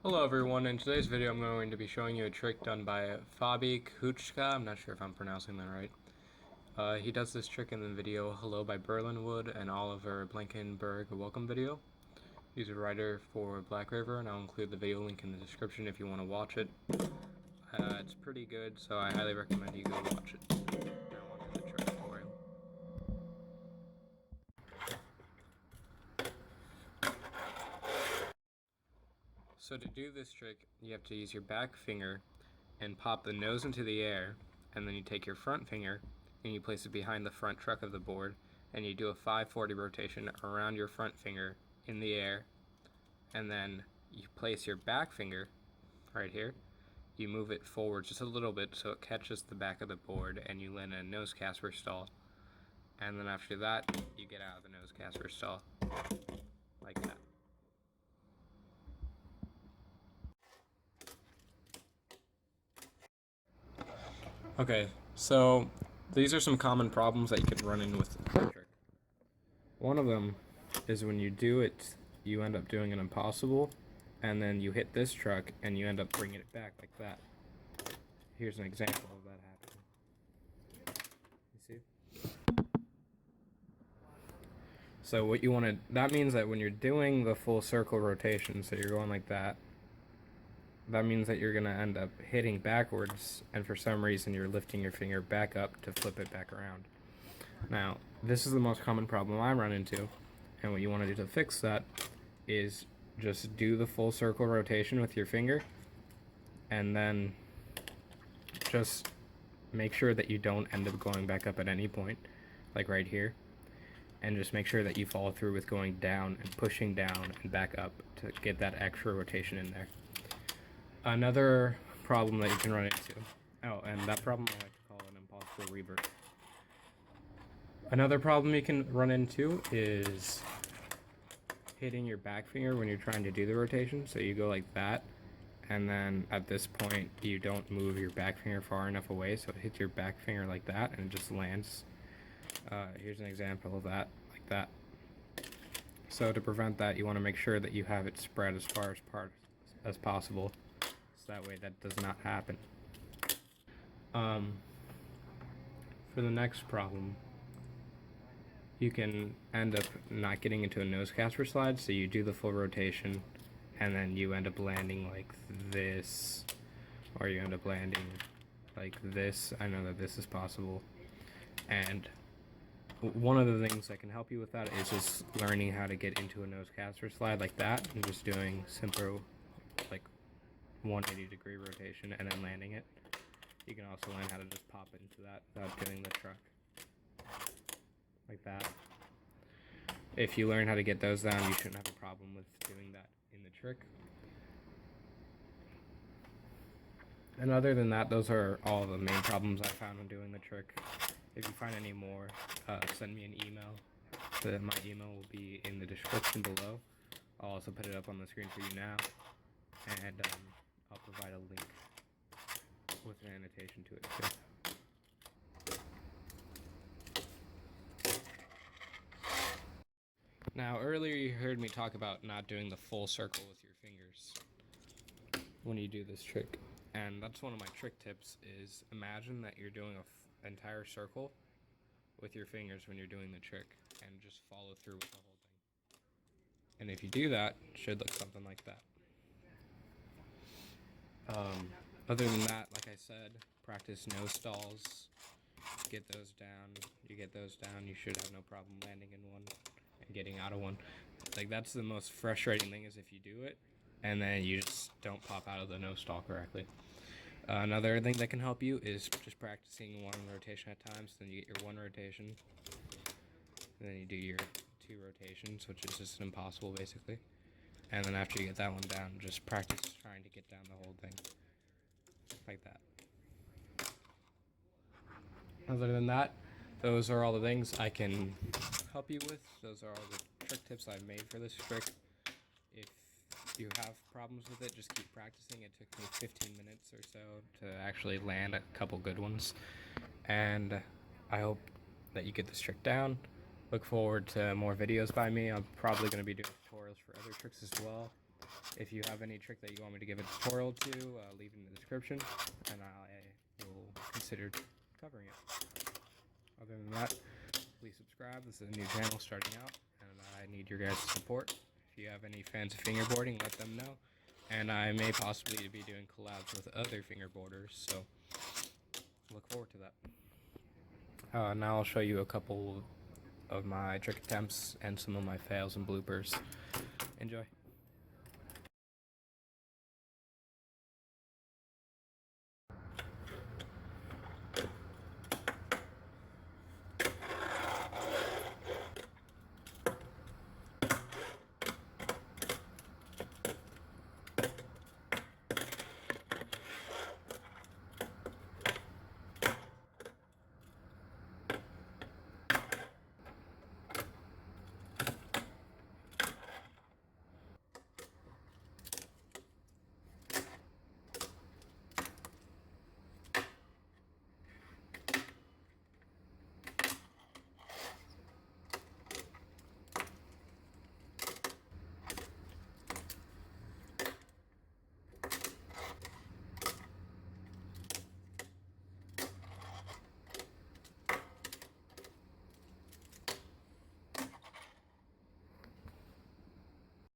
Hello everyone, in today's video I'm going to be showing you a trick done by Kutscha. I'm not sure if I'm pronouncing that right. He does this trick in the video Hello by Berlinwood and Oliver Blankenburg a welcome video. He's a writer for Black River, and I'll include the video link in the description if you want to watch it. It's pretty good, so I highly recommend you go watch it. Now on to the trick tutorial. So to do this trick, you have to use your back finger and pop the nose into the air, and then you take your front finger and you place it behind the front truck of the board, and you do a 540 rotation around your front finger in the air, and then you place your back finger right here. You move it forward just a little bit so it catches the back of the board, and you land a nose casper stall. And then after that, you get out of the nose casper stall like that. Okay, so these are some common problems that you could run in with the trick. One of them is when you do it, you end up doing an impossible, and then you hit this truck and you end up bringing it back like that. Here's an example of that happening. You see? So what you want to, that means that when you're doing the full circle rotation, so you're going like that, that means that you're going to end up hitting backwards, and for some reason you're lifting your finger back up to flip it back around. Now, this is the most common problem I run into, and what you want to do to fix that is just do the full circle rotation with your finger, and then just make sure that you don't end up going back up at any point, like right here, and just make sure that you follow through with going down and pushing down and back up to get that extra rotation in there. Another problem that you can run into, and that problem I like to call an impossible revert. Another problem you can run into is hitting your back finger when you're trying to do the rotation. So you go like that, and then at this point you don't move your back finger far enough away, so it hits your back finger like that and it just lands. Here's an example of that, like that. So to prevent that, you want to make sure that you have it spread as far as possible, so that way that does not happen. For the next problem, you can end up not getting into a nose casper slide, so you do the full rotation and then you end up landing like this, or you end up landing like this. I know that this is possible, and one of the things that can help you with that is just learning how to get into a nose casper slide like that, and just doing simple like 180-degree rotation and then landing it. You can also learn how to just pop into that without getting the truck like that. If you learn how to get those down, you shouldn't have a problem with doing that in the trick. And other than that, those are all the main problems I found when doing the trick. If you find any more, send me an email. My email will be in the description below. I'll also put it up on the screen for you now, and I'll provide a link with an annotation to it too. Now, earlier you heard me talk about not doing the full circle with your fingers when you do this trick. And that's one of my trick tips, is imagine that you're doing an entire circle with your fingers when you're doing the trick, and just follow through with the whole thing. And if you do that, it should look something like that. Other than that, like I said, practice nose stalls, get those down. You get those down, you should have no problem landing in one and getting out of one. Like, that's the most frustrating thing, is if you do it and then you just don't pop out of the nose stall correctly. Another thing that can help you is just practicing one rotation at times. Then you get your one rotation, and then you do your two rotations, which is just an impossible basically. And then after you get that one down, just practice trying to get down the whole thing like that. Other than that, those are all the things I can help you with. Those are all the trick tips I've made for this trick. If you have problems with it, just keep practicing. It took me 15 minutes or so to actually land a couple good ones, and I hope that you get this trick down. Look forward to more videos by me. I'm probably going to be doing tutorials for other tricks as well. If you have any trick that you want me to give a tutorial to, leave it in the description, and I will consider covering it. Other than that, please subscribe. This is a new channel starting out, and I need your guys' support. If you have any fans of fingerboarding, let them know. And I may possibly be doing collabs with other fingerboarders, so look forward to that. Now I'll show you a couple of my trick attempts and some of my fails and bloopers. Enjoy.